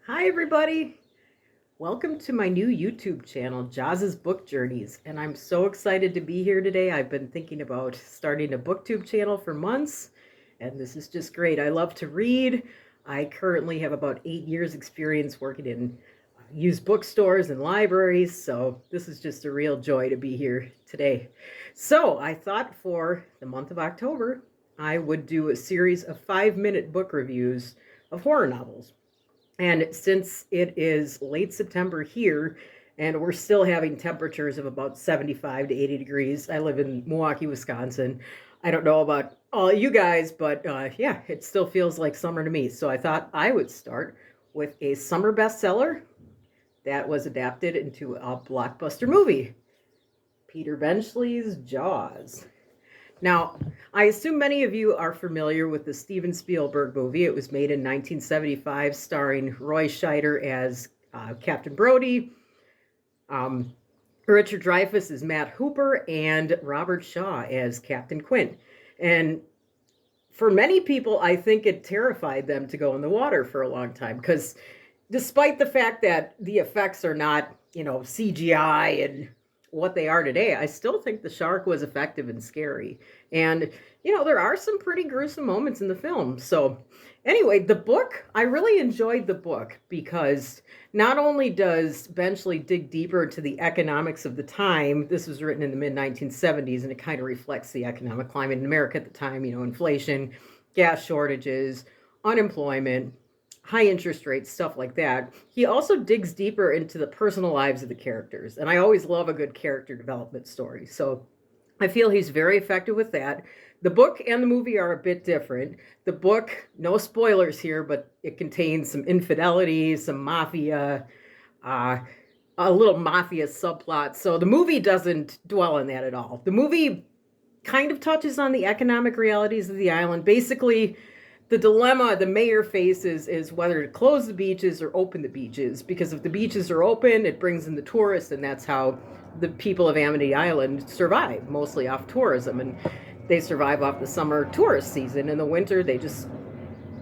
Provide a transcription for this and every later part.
Hi everybody! Welcome to my new YouTube channel, Jaz's Book Journeys, and I'm so excited to be here today. I've been thinking about starting a booktube channel for months, and this is just great. I love to read. I currently have about 8 years experience working in used bookstores and libraries, so this is just a real joy to be here today. So I thought for the month of October, I would do a series of 5-minute book reviews of horror novels. And since it is late September here, and we're still having temperatures of about 75 to 80 degrees, I live in Milwaukee, Wisconsin. I don't know about all of you guys, but yeah, it still feels like summer to me. So I thought I would start with a summer bestseller that was adapted into a blockbuster movie, Peter Benchley's Jaws. Now, I assume many of you are familiar with the Steven Spielberg movie. It was made in 1975, starring Roy Scheider as Captain Brody, Richard Dreyfuss as Matt Hooper, and Robert Shaw as Captain Quint. And for many people, I think it terrified them to go in the water for a long time because despite the fact that the effects are not, CGI and what they are today, I still think the shark was effective and scary. And, there are some pretty gruesome moments in the film. So, anyway, the book, I really enjoyed the book because not only does Benchley dig deeper into the economics of the time, this was written in the mid 1970s, and it kind of reflects the economic climate in America at the time, inflation, gas shortages, unemployment, high interest rates, stuff like that. He also digs deeper into the personal lives of the characters. And I always love a good character development story. So I feel he's very effective with that. The book and the movie are a bit different. The book, no spoilers here, but it contains some infidelity, some mafia, a little mafia subplot. So the movie doesn't dwell on that at all. The movie kind of touches on the economic realities of the island. Basically, the dilemma the mayor faces is whether to close the beaches or open the beaches, because if the beaches are open, it brings in the tourists, and that's how the people of Amity Island survive, mostly off tourism. And they survive off the summer tourist season. In the winter, they just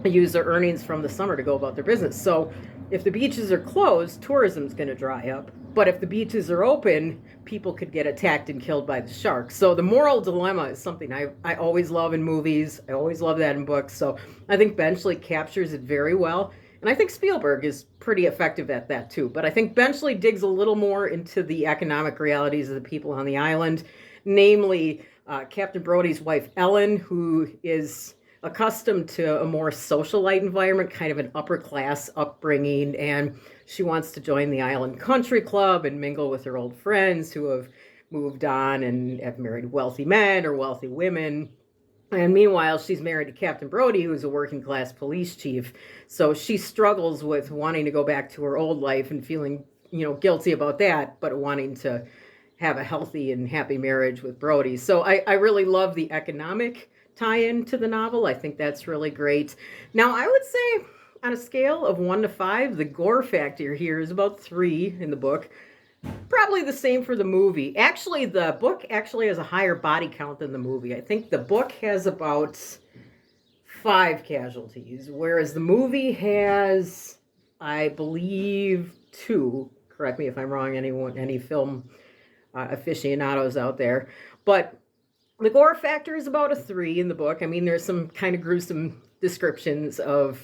use their earnings from the summer to go about their business. So if the beaches are closed, tourism's going to dry up. But if the beaches are open, people could get attacked and killed by the sharks. So the moral dilemma is something I always love in movies. I always love that in books. So I think Benchley captures it very well. And I think Spielberg is pretty effective at that too. But I think Benchley digs a little more into the economic realities of the people on the island, namely Captain Brody's wife, Ellen, who is accustomed to a more socialite environment, kind of an upper class upbringing, and she wants to join the island country club and mingle with her old friends who have moved on and have married wealthy men or wealthy women. And meanwhile, she's married to Captain Brody, who's a working class police chief. So she struggles with wanting to go back to her old life and feeling, guilty about that, but wanting to have a healthy and happy marriage with Brody. So I really love the economic tie-in to the novel. I think that's really great. Now, I would say on a scale of 1 to 5, the gore factor here is about 3 in the book. Probably the same for the movie. Actually, the book actually has a higher body count than the movie. I think the book has about 5 casualties, whereas the movie has, I believe, 2. Correct me if I'm wrong, any film aficionados out there. But the gore factor is about a 3 in the book. I mean, there's some kind of gruesome descriptions of,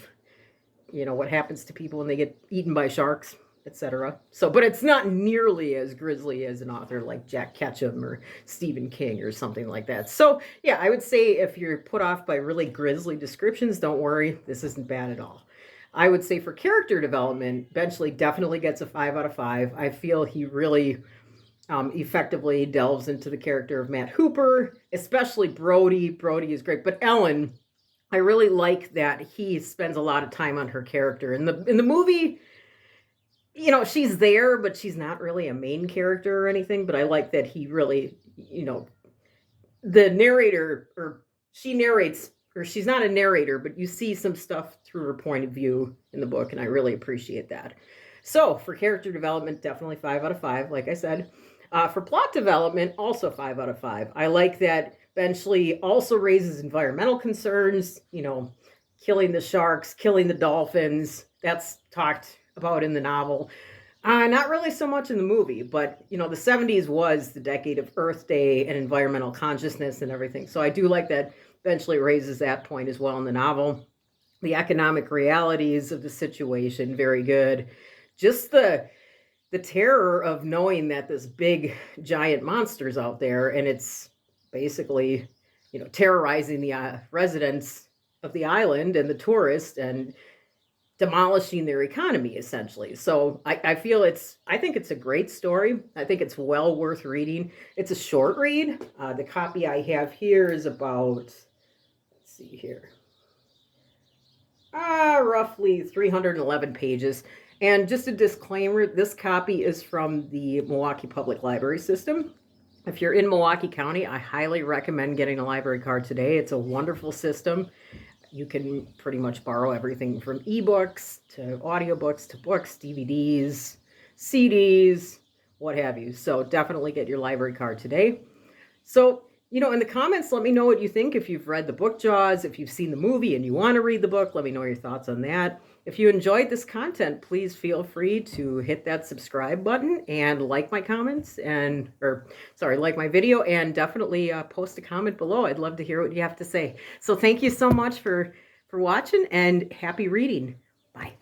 what happens to people when they get eaten by sharks, etc. So, but it's not nearly as grisly as an author like Jack Ketchum or Stephen King or something like that. So, yeah, I would say if you're put off by really grisly descriptions, don't worry, this isn't bad at all. I would say for character development, Benchley definitely gets a 5 out of 5. I feel he really effectively delves into the character of Matt Hooper, especially Brody. Brody is great, but Ellen, I really like that he spends a lot of time on her character. In the movie, she's there, but she's not really a main character or anything. But I like that he really, the narrator, or she narrates, or she's not a narrator, but you see some stuff through her point of view in the book, and I really appreciate that. So for character development, definitely 5 out of 5, like I said. For plot development, also 5 out of 5. I like that Benchley also raises environmental concerns, killing the sharks, killing the dolphins. That's talked about in the novel. Not really so much in the movie, but you know, the 70s was the decade of Earth Day and environmental consciousness and everything. So I do like that Benchley raises that point as well in the novel. The economic realities of the situation, very good. Just the terror of knowing that this big giant monster's out there and it's basically, you know, terrorizing the residents of the island and the tourists and demolishing their economy essentially. So I think it's a great story. I think it's well worth reading. It's a short read. The copy I have here is about, let's see here, roughly 311 pages. And just a disclaimer, this copy is from the Milwaukee Public Library System. If you're in Milwaukee County, I highly recommend getting a library card today. It's a wonderful system. You can pretty much borrow everything from ebooks to audiobooks to books, DVDs, CDs, what have you. So definitely get your library card today. So, you know, in the comments, let me know what you think. If you've read the book Jaws, if you've seen the movie and you want to read the book, let me know your thoughts on that. If you enjoyed this content, please feel free to hit that subscribe button and like my comments like my video, and definitely post a comment below. I'd love to hear what you have to say. So thank you so much for watching, and happy reading. Bye.